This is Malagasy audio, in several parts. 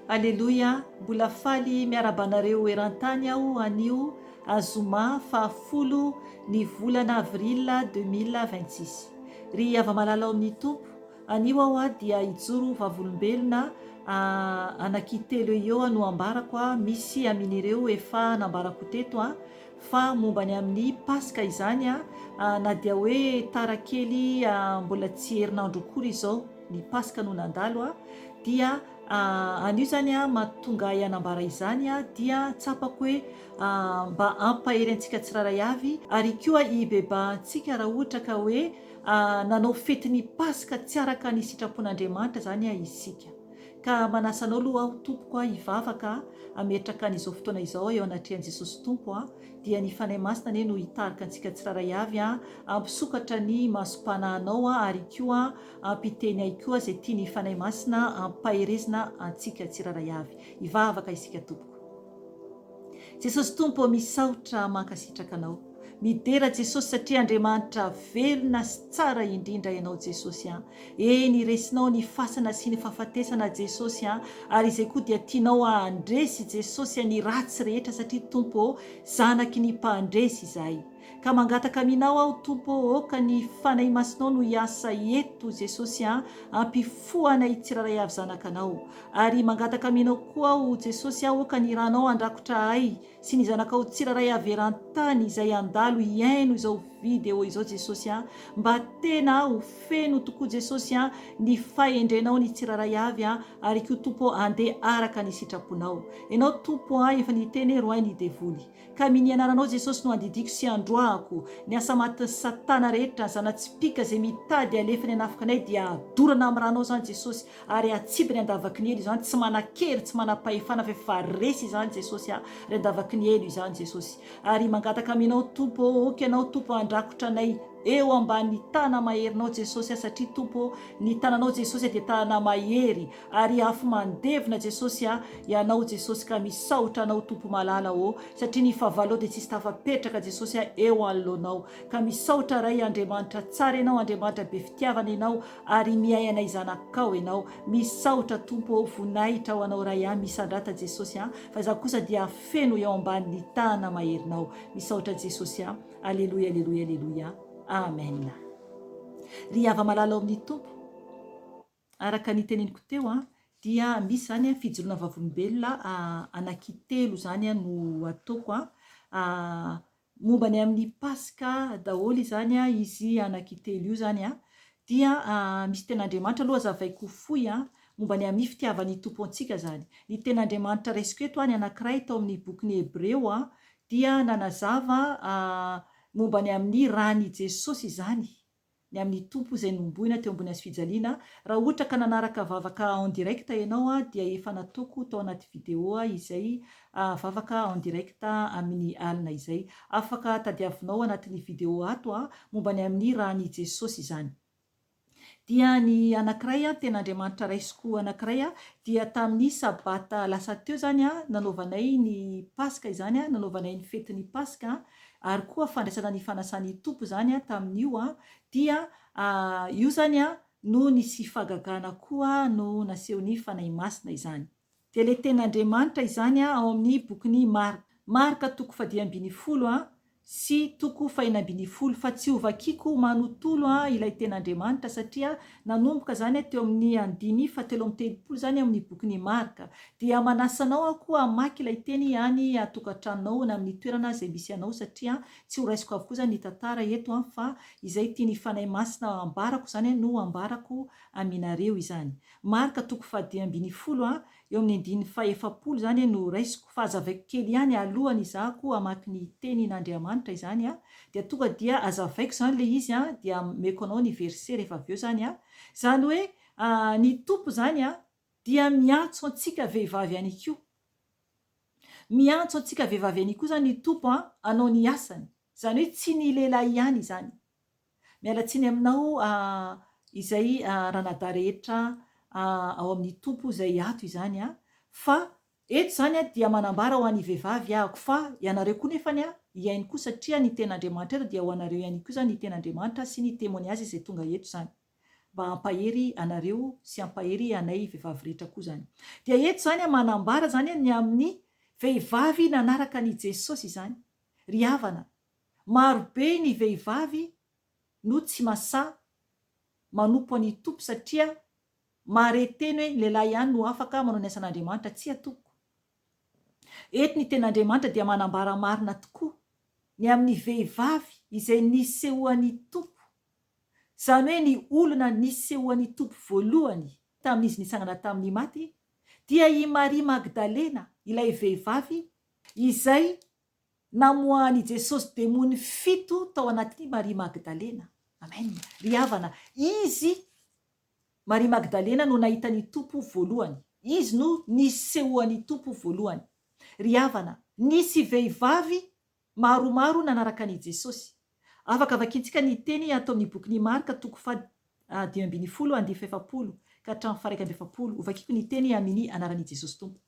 Aleloia, mbola faly miarabanareo eran-tany aho anio azoma fahafolo ny volana avril 2026. Ry ava-malala ao amin'ny tompo, anio aho dia hijoro vavolombelona anankitelo eo no ambarako misy amin'ireo efa nambarako teto fa momba ny amin'ny paska izany na dia hoe tarakely mbola tsy herinandro akory izao ny paska no nandalo dia anio zany mahatonga hanambara izany dia tsapako hoe mba ampahery antsika tsiraray avy ary koa hibebahantsika raha ohatra ka hoe nanao fetin'ny paska tsy araka ny sitrapon'Andriamanitra zany isika. Ka manasanao aloha aho tompoko hivavaka ametraka an'izao fotoana izao eo anatrehan'i Jesosy Tompo dia ny fanahy masina anie no hitarika antsika tsiraray avy ampisokatra ny masom-panahinao ary koa ampiteny ay koa zay tia ny fanahy masina ampaherezina antsika tsiraray avy. Hivavaka isika tompoko. Jesosy Tompo misaotra mankasitraka anao. Midera Jesosy satria Andriamanitra velona sy tsara indrindra ianao Jesosy eny resinao ny fasana sy ny fahafatesana Jesosy ary izay koa dia tianao handresy Jesosy ny ratsy rehetra satria Tompo zanaky ny mpandresy izahay. Ka mangataka aminao aho Tompo oka ny fanahy masinao no hiasa eto Jesosy ampifoanay tsiraray avy zanakanao ary mangataka aminao koa aho Jesosy oka ny ranao andrakotra ay sy ny zanakao tsiraray avy eran-tany izay andalo iaino izao video izao Jesosy mba tena ho feno tokoa Jesosy ny fahendrenao ny tsiraray avy ary koa Tompo andeha araka ny sitraponao. Ianao Tompo efa niteny roay ny devoly ka amin'ny anaranao Jesosy no andidiko sy androahako ny asa matin'ny satana rehetra zanatsipika zay mitady alefany anafika anay dia adorana amin'ny ranao zany Jesosy ary atsibiny andavaky ny elo izany tsy manakery tsy manapahefana fa resy zany Jesosy ry andavaky ny elo izany Jesosy ary mangataka aminao Tompo oka ianao Tompo andrakotra anay eo ambany tana maherinao Jesosy satria Tompo ny tananao Jesosy dia tanana mahery ary afo mandevina Jesosy ianao Jesosy ka misaotra anao Tompo malala satria ny fahavalao dia tsisy tafapetraka Jesosy eo anoloanao ka misaotra ray Andriamanitra tsara ianao Andriamanitra be fitiavana ianao ary miay anay zanakao ianao misaotra Tompo voninahitra ho anao ray misandrata Jesosy fa za kosa dia feno eo ambany tana maherinao misaotra Jesosy aleluia aleluia aleluia amen. Ry ava-malala ao amin'ny tompo araka ny teneniko teo dia misy zany fijoroana vavolombelona anankitelo zany no ataoko momba ny amin'ny paska daholo zany izy anankitelo io zany dia misy ten'Andriamanitra aloha azavaiko fohy momba ny amin'ny fitiavan'ny tompo antsika zany. Ny ten'Andriamanitra resiko eto ny anankiray tao amin'ny bokin'ny Hebreo dia nanazava momba ny amin'ny rany Jesosy izany ny amin'ny tompo izay nomboina teo ambony fijaliana. Raha ohatra ka nanaraka vavaka en direct ianao dia efa nataoko tao anaty video izay vavaka en direct amin'ny alina izay afaka tadiavinao anatin'ny video ato momba ny amin'ny rany Jesosy izany. Dia ny anankiray ten'Andriamanitra raisiko anankiray dia tamin'ny sabata lasa teo zany nanaovanay ny paska izany nanaovanay ny fetin'ny paska ary koa fandraisana ny fanasan'ny tompo zany tamin'io dia io zany no nisy fagagana koa no naseho ny fanahy masina izany. Dia le ten'Andriamanitra izany ao amin'ny bokin'ny Marka toko 10 sy toko 4 fa tsy hovakiko manotolo ilay ten'Andriamanitra satria nanomboka zany teo amin'ny 5:30 zany amin'ny bokin'ny Marka. Dia manasanao koa amaky ilay teny any atokantranonao na amin'ny toerana izay misy anao satria tsy ho raisiko avokoa zany ny tantara eto fa izay tiany fanahy masina ambarako zany no ambarako aminareo izany. Marka toko 10 eo amin'ny 9:40 zany no raisiko fa azavaiko kely ihany alohany izahako amaky ny tenin'Andriamanitra izany dia tonga dia azavaiko zany le izy dia meko anao ny verset rehefa avy eo zany zany hoe ny tompo zany dia miantso antsika vehivavy ihany koa. Miantso antsika vehivavy ihany koa zany ny tompo anao ny asany zany hoe tsy ny lehilahy ihany izany. Mialatsiny aminao izay ranadà rehetra ao amin'ny tompo izay ato izany fa eto zany dia manambara ho an'ny vehivavy fa ianareo koa nefa iainy koa satria ny ten'Andriamanitra eto dia ho anareo ihany koa zany ny ten'Andriamanitra sy ny témoignage izay tonga eto zany. mba hampahery anareo sy hampahery anay vehivavy rehetra koa zany. Dia eto zany manambara zany ny amin'ny vehivavy nanaraka ny Jesosy izany. Ry havana, marobe ny vehivavy no tsy masaha manompo any tompo satria mahareteny hoe lehilahy ihany no afaka manao ny asan'Andriamanitra, tsy atoko. Eto ny ten'Andriamanitra dia manambara marina tokoa ny amin'ny vehivavy izay nisehoan'ny tompo, zany hoe ny olona nisehoan'ny tompo voalohany tamin'izy nitsangana tamin'ny maty dia i Maria Magdalena, ilay vehivavy izay namoahan'i Jesosy demony 7 tao anatin'ny Maria Magdalena. Amen. Ry havana, izy Maria Magdalena no nahitany tompo voalohany, izy no nisehoan'ny tompo voalohany. Ry havana, nisy vehivavy maromaro nanaraka an'i Jesosy. Afaka vakintsika ny teny atao amin'ny bokin'ny Marka 5:7 ka hatramin'ny 7. Ovakiko ny teny amin'ny anaran'i Jesosy tompo.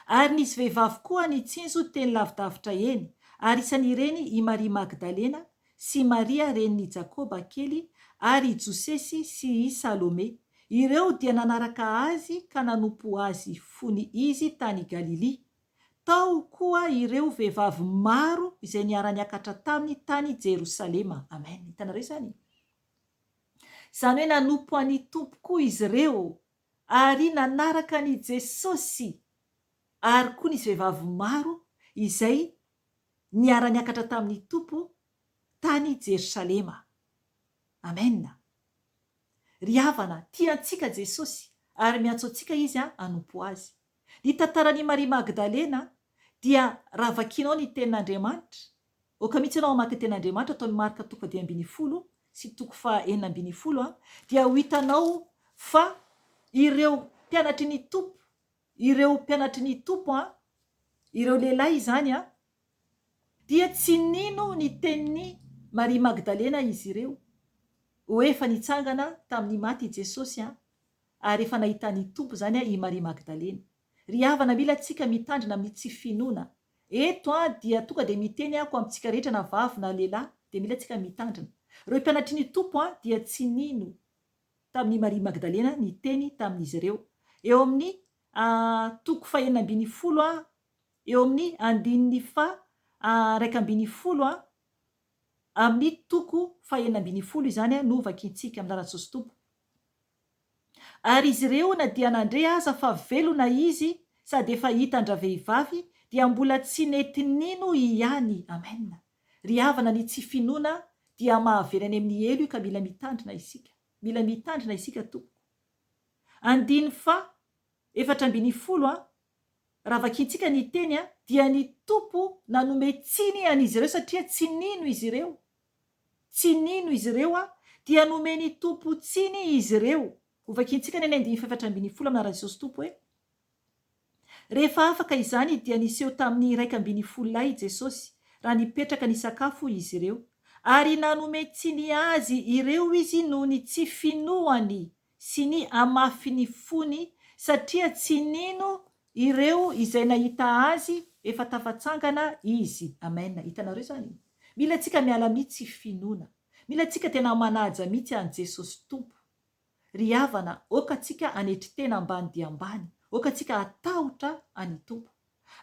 Ary nisy vehivavy koa nitsinjo teny lavidavitra eny, ary isan'ireny i Maria Magdalena sy Maria renin'i Jakoba kely ary i Josesy sy i Salome. Ireo dia nanaraka azy ka nanompo azy fony izy tany Galili. Tao koa ireo vehivavy maro izay niara-niakatra taminy tany Jerosalema. Amen. Hitanareo zany. Zany hoe nanompo an'ny tompo koa izy ireo ary nanaraka an'i Jesosy. Ary koa nisy vehivavy maro izay niara-niakatra tamin'ny tompo tany Jerosalema. Amen. Ry havana, tiantsika Jesosy ary miantso antsika izy hanompo azy. Ny tantaran'i Maria Magdalena dia raha vakinao ny tenin'Andriamanitra, oka mihitsy ianao mamaky tenin'Andriamanitra atao amin'ny Marka 2:12 sy 4:9 dia ho hitanao fa ireo mpianatry ny tompo, ireo lehilahy zany dia tsy nino ny tenin'ny Maria Magdalena izy ireo, ho efa nitsangana tamin'ny maty Jesosy ary efa nahitany tompo zany i Maria Magdalena. Ry havana, mila tsika mitandrina amin'ny tsy finoana. Eto dia tonga dia miteny ako amintsika rehetra na vavy na lehilahy, dia mila tsika mitandrina. Ireo mpianatry ny tompo dia tsy nino tamin'ny Maria Magdalena ny teny tamin'izy ireo. Eo amin'ny 9:10, eo amin'ny 1:20 amin'ny 9:10 izany no vakintsika amin'ny lalan'ny Jesosy tompo. Ary izy ireo na dia nandre aza fa velona izy sady efa hitandra vehivavy dia mbola tsy nety nino ihany. Amen. Ry havana, ny tsy finoana dia mahavelany amin'ny elo ka mila mitandrina isika. Mila mitandrina isika tompo. 4:10 raha vakintsika ny teny dia ny tompo nanome tsiny an'izy ireo satria tsy nino izy ireo. Tsy nino izy ireo dia nomeny tompo tsiny izy ireo. Ovakintsika ny 4:11 amin'ny Jesosy tompo hoe rehefa afaka izany dia niseho tamin'ny 1:12 Jesosy raha nipetraka ny sakafo izy ireo, ary nanome tsiny azy ireo izy noho ny tsy finoany sy ny amafy ny fony satria tsy nino ireo izay nahita azy efa tafatsangana izy. Amen. Hitanareo zany. Mila tsika miala mihitsy finoana. Mila tsika tena manaja mihitsy an Jesosy tompo. Ry havana, oka tsika anetry tena ambany dia ambany, oka tsika atahotra any tompo.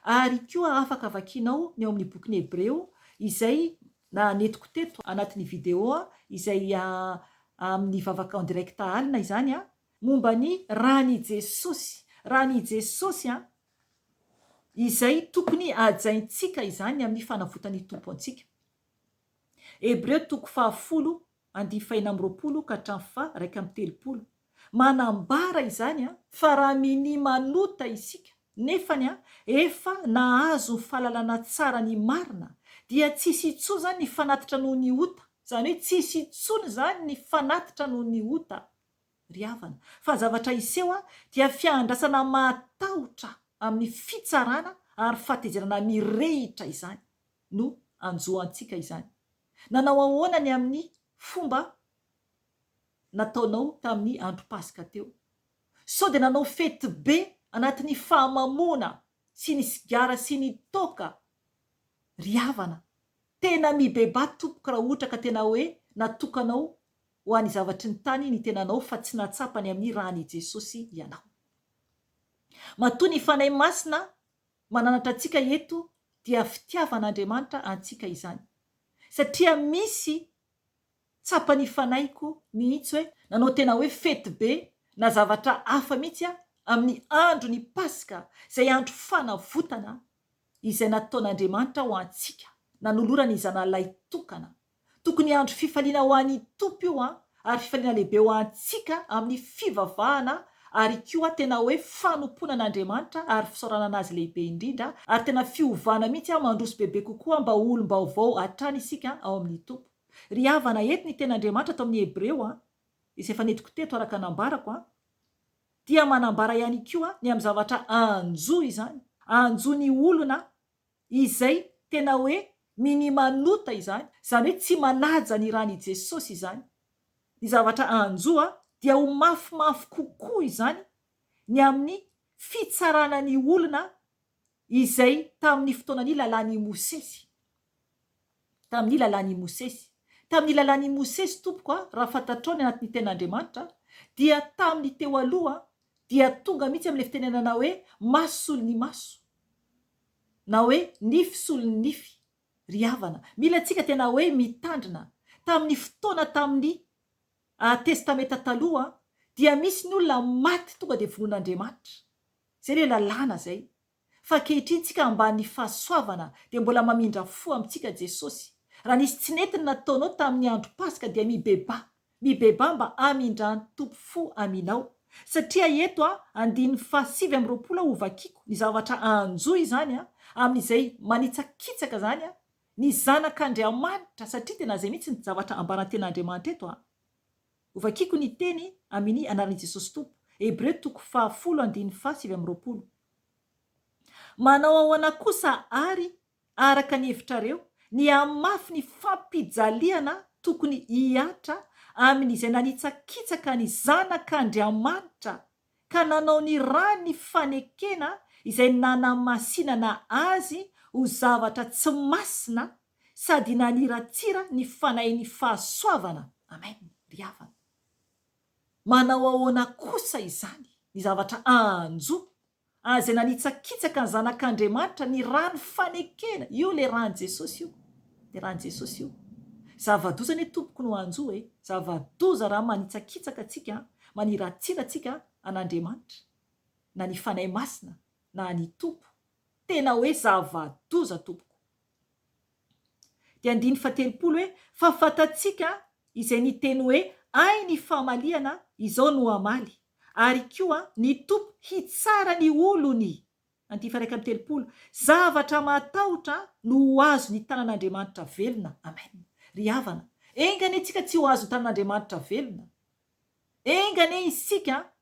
Ary koa afaka vakinao ny ao amin'ny bokin'ny Hebreo izay nanetiko teto anatin'ny video izay amin'ny vavaka en direct alina izany momba ny rahan'i Jesosy. Rahan'i Jesosy izay tokony ajaintsika izany amin'ny fanavotany tompo antsika. Hebreo 10:20 ka hatramin'ny 1:30 manambara izany fa raha mini manota isika nefany efa nahazo fahalalana tsara ny marina dia tsisy intsony zany ny fanatitra noho ny ota. Zany hoe tsisy intsony zany ny fanatitra noho ny ota. Ry havana, fa zavatra iseho dia fiandrasana matahotra amin'ny fitsarana ary fahatezerana mirehitra izany no anjoantsika izany. Nanao ahoana ny amin'ny fomba nataonao tamin'ny andro Pasika teo? Sao dia nanao fety be anatin'ny fahamamona sy ny sigara sy ny toka. Ry havana, tena mibeba tompoka raha ohatra ka tena hoe natokanao ho an'ny zavatry ny tany ny tenanao fa tsy natsapany amin'ny rahany Jesosy ianao. Matoa ny fanahy masina mananatra antsika eto dia fitiavan'Andriamanitra antsika izany. Satria misy tsapany fanahyko mihitsy hoe nanao tena hoe fety be na zavatra hafa mihitsy amin'ny andro ny Paska, izay andro fanavotana izay nataon'Andriamanitra ho antsika, nanolorany izanalay tokana. Tokony andro fifaliana ho an'ny Tompo io ary fifaliana lehibe ho antsika amin'ny fivavahana, ary koa tena hoe fanomponan'Andriamanitra ary fisaorana anazy lehibe indrindra, ary tena fiovana mihitsy mandroso bebe kokoa mba olom-baovao hatrany isika ao amin'ny Tompo. Ry havana eto ny ten'Andriamanitra atao amin'ny Hebreo izay efa netiko teto araka nambarako dia manambara ihany koa ny amin'ny zavatra anjo izany, anjo ny olona izay tena hoe minimanota izany hoe tsy manaja ny rahany Jesosy izany. Ny zavatra anjo dia ho mafimafy kokoa izany ny amin'ny fitsarana ny olona izay tamin'ny fotoanany lalàn'i Mosesy. Tamin'ny lalàn'i Mosesy. Tamin'ny lalàn'i Mosesy tompoko raha fantatrao ny anatin'ny ten'Andriamanitra dia tamin'ny teo aloha dia tonga mihitsy amin'ilay fitenenana hoe maso solo ny maso, na hoe nify solo ny nify. Ry havana, mila antsika tena hoe mitandrina. Tamin'ny fotoana tamin'ny testamenta taloha dia misy ny olona maty tonga dia vonon'Andriamanitra. Zay ilay lalàna zay. Fa ankehitriny tsika amban'ny fahasoavana dia mbola mamindra fo amintsika Jesosy. Raha nisy tsy nentiny nataonao tamin'ny andro Paska dia mibeba mba amindra ny Tompo fo aminao. Satria eto 7:20 ho vakiako ny zavatra anjo izany amin'izay manitsakitsaka zany ny zanak'Andriamanitra, satria tena zay mihitsy ny zavatra ambarany ten'Andriamanitra eto ho vakiako ny teny amin'ny anaran'i Jesosy Tompo. Hebreo 10:7. Manao ahoana kosa ary araka ny hevitrareo ny amafy ny fampijaliana tokony hiatra amin'izay nanitsakitsaka ny zanak'Andriamanitra ka nanao ny rany fanekena izay nanamasinana azy ho zavatra tsy masina sady naniratsira ny fanahin'ny fahasoavana. Amen. Ry havana, manao ahoana kosa izany ny zavatra anjo izay nanitsakitsaka ny zanak'Andriamanitra ny rany fanekena. Io le rany Jesosy io, le rany Jesosy io. Zava-doza ny tompoko no anjo zava-doza raha manitsakitsaka atsika, maniratsira atsika an'Andriamanitra na ny fanahy masina na ny Tompo. Tena hoe zava-doza tompoko. Dia 9:30 hoe fa fatatsika izay ny teny hoe ay ny famaliana izao no amaly, ary koa ny Tompo hitsara ny olony. 9:30 zavatra matahotra no ho azo ny tanan'Andriamanitra velona. Amen. Ry havana, engane tsika tsy ho azo ny tanan'Andriamanitra velona. Engane isika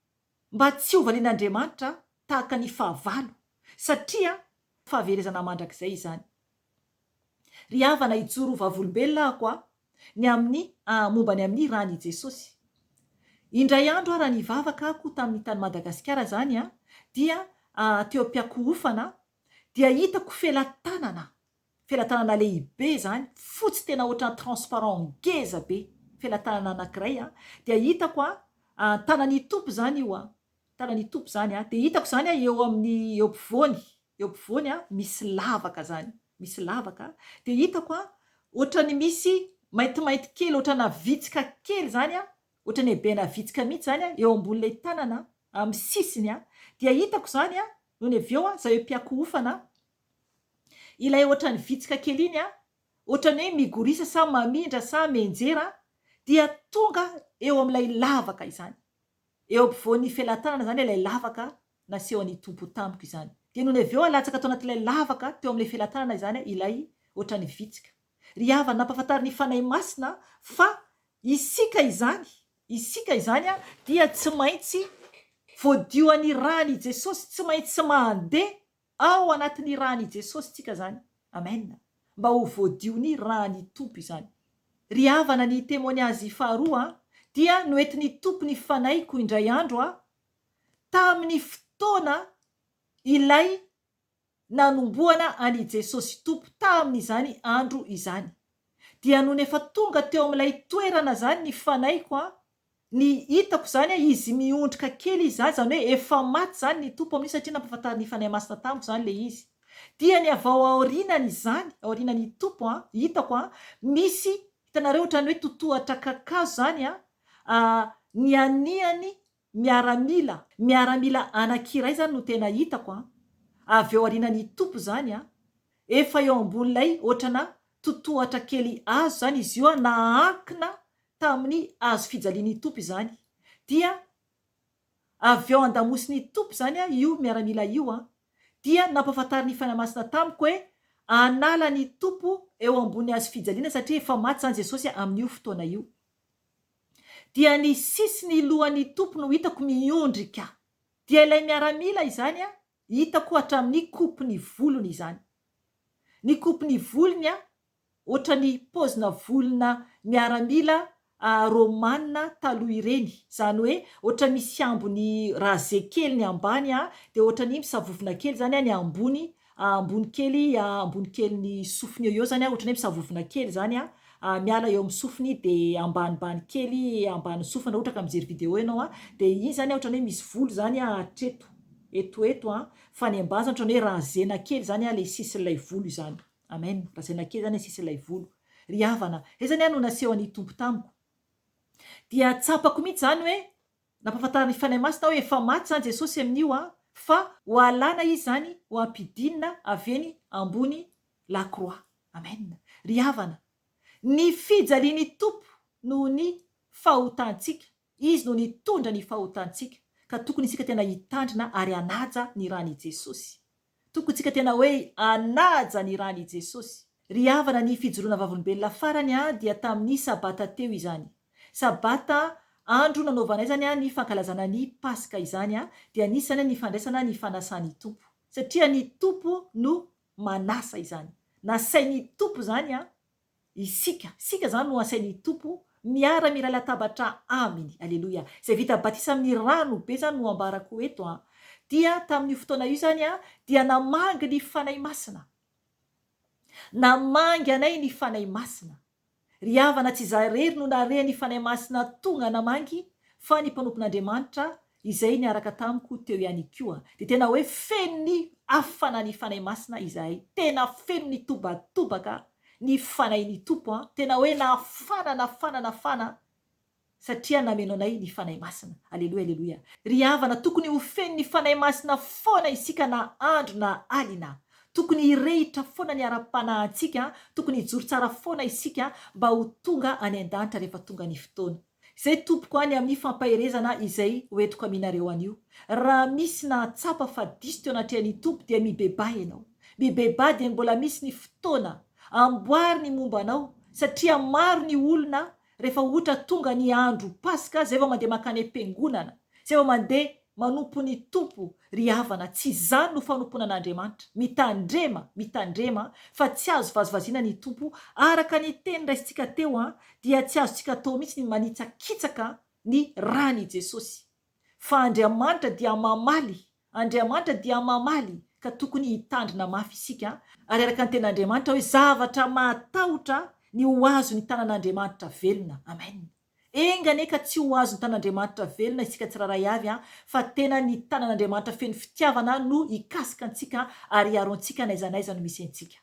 mba tsy ho valian'Andriamanitra tahaka ny fahavalo, satria fahaverezana mandrakizay izany. Ry havana, hijoro vavolombelona ako ny amin'ny mombany amin'ny rahany Jesosy. Indray andro raha nivavaka ako tamin'ny tany Madagasikara zany dia teo am-piakohofana dia hitako felatanana lehibe zany, fotsy tena ohatran'ny transparent ngeza be, felatanana anankiray dia hitako tanan'ny Tompo zany io tanan'ny Tompo zany dia hitako zany eo amin'ny eo ampovoany misy lavaka zany, misy lavaka dia hitako ohatrany misy maintimainty kely, ohatrana vitsika kely zany ohatrany hebena vitsika mihitsy zany eo ambon'ilay tanana amin'ny sisiny dia hitako zany noho ny avy eo zay mpiakohofana ilay ohatrany vitsika kely iny ohatrany hoe migorisa sa mamindra sa menjera dia tonga eo amin'ilay lavaka izany, eo ampovoan'ny felatanana zany ilay lavaka naseho an'ny Tompo tamiko izany. Dia noho ny avy eo latsaka tao anatin'ilay lavaka teo amin'ilay felatanana izany ilay ohatrany vitsika. Ry havana, nampahafantariny ny fanahy masina fa isika izany dia tsy maintsy voadio an'ny rahany Jesosy, tsy maintsy mandeha ao anatin'ny rahany Jesosy tsika zany. Amen. Mba ho voadio ny rahany Tompo izany. Ry havana, ny témoignage faharoa dia noentin'ny Tompo ny fanahyko indray andro tamin'ny fotoana ilay nanomboana an'i Jesosy Tompo tamin'izany andro izany. dia noho ny efa tonga teo amin'ilay toerana zany ny fanaiko a ny hitako zany a izy miondrika kely izy zany hoe efa maty zany ny tompo amin'io satria nampahafantariny ny fanahy masina tamiko zany le izy. Dia ny avao aorinany zany aorinany tompo a hitako a misy hitanareo ohatrany hoe totohatra kakazo zany a ny aniany miaramila anankiray zany no tena hitako a avy eo aorinany tompo zany a efa eo ambon'ilay ohatrana totohatra kely azo zany izy io a nahankina tamin'ny azo fijaliany tompo izany. Dia avy eo andamosiny tompo zany a io miaramila io a dia nampahafantariny fanahy masina tamiko hoe anala ny tompo eo ambony azo fijaliana satria efa maty zany Jesosy amin'io fotoana io. Dia ny sisiny lohan'ny tompo no hitako miondrika. Dia ilay miaramila izany a hitako hatramin'ny kopiny volony izany. Ny kopiny volony a ohatrany paozina volona miaramila romanina taloha ireny, zany hoe ohatra misy ambony raze kely ny ambany a de ohatrany misavovona kely zany a ny ambony ambony kely ny sofiny eo zany a ohatrany misavovona kely zany a miala eo amin'ny sofiny de ambanimbany kely ambany sofina ohatra ka mijery video ianao a de iny zany ohatrany hoe misy volo zany a hatreto eto fa ny ambany zany ohatrany hoe razena kely zany a le sisin'ilay volo izany. Amen. Razena kely zany sisin'ilay volo. Ry havana, izany no naseho any tompo tamiko. Dia tsapako mihitsy zany hoe nampahafantariny fanahy masina hoe efa maty zany Jesosy amin'io a fa ho alana izy zany ho ampidinina avy eny ambony lakroa. Amen. Ry havana, ny fijaliany tompo noho ny fahotantsika, izy no nitondra ny fahotantsika ka tokony isika tena hitandrina ary anaja ny rany Jesosy. Tokony isika tena hoe anaja ny rany Jesosy. Ry havana, ny fijoroana vavolombelona farany a dia tamin'ny sabata teo izany. Sabata andro nanaovanay zany a ny fankalazana ny Pasika izany a dia anisany ny fandraisana ny fanasany tompo satria ny tompo no manasa izany. Nasainy tompo zany a isika zany no asainy tompo miara-mila latabatra aminy. Aleloia. Izay vita batisa amin'ny rano be zany no ambarako eto a. Dia tamin'io fotoana io zany a dia namangy ny fanahy masina. Namangy anay ny fanahy masina. Ry havana, tsy zarery no nare ny fanahy masina tonga namangy fa ny mpanompon'Andriamanitra izay niaraka tamiko teo ihany koa. De tena hoe feno ny afana ny fanahy masina izahay. Tena feno ny tobatobaka ny fanahy ny tompo a. Tena hoe nafana satria nameno anay ny fanahy masina. Aleluia, aleluia. Ry havana, tokony ho feno ny fanahy masina foana isika na andro na alina. Tokony hirehitra foana ny ara-panahintsika, tokony hijoro tsara foana isika mba ho tonga any an-danitra rehefa tonga ny fotoana. Izay tompoko any amin'ny fampaherezana izay hoentiko aminareo anio. Raha misy nahatsapa fa diso teo anatrehan'ny tompo dia mibeba ianao. Mibeba dia mbola misy ny fotoana amboary ny momba anao satria maro ny olona rehefa ohatra tonga ny andro Pasika zay vao mandeha makany am-piangonana, zay vao mandeha manompo ny tompo. Ry havana, tsy zany no fanomponan'Andriamanitra. Mitandrema fa tsy azo vazovaziana ny tompo araka ny teny raisintsika teo a dia tsy azontsika atao mihitsy ny manitsakitsaka ny rany Jesosy. Fa Andriamanitra dia mamaly ka tokony hitandrina mafy isika ary araka ny ten'Andriamanitra hoe zavatra matahotra ny ho azo ny tanan'Andriamanitra velona. Amen. Engane ka tsy ho azo ny tanan'Andriamanitra velona isika tsiraray avy a fa tena ny tanan'Andriamanitra feno fitiavana no hikasika antsika ary hiarontsika naizanaiza no misy antsika.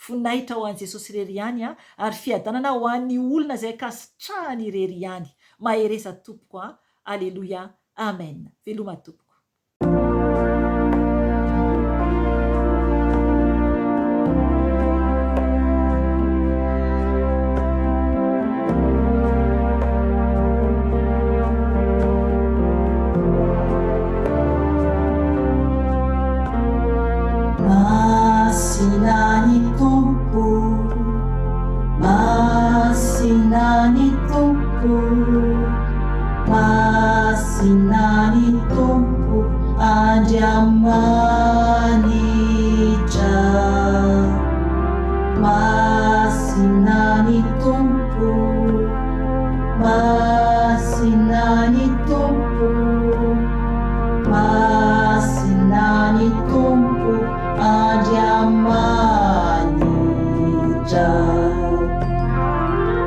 Voninahitra ho an'i Jesosy irery ihany a ary fiadanana ho an'ny olona izay kasitrahany irery ihany. Mahereza tompoko a. Aleluia. Amen. Veloma tompoko. Masinani tompo Andriamanitra. Masinani tompo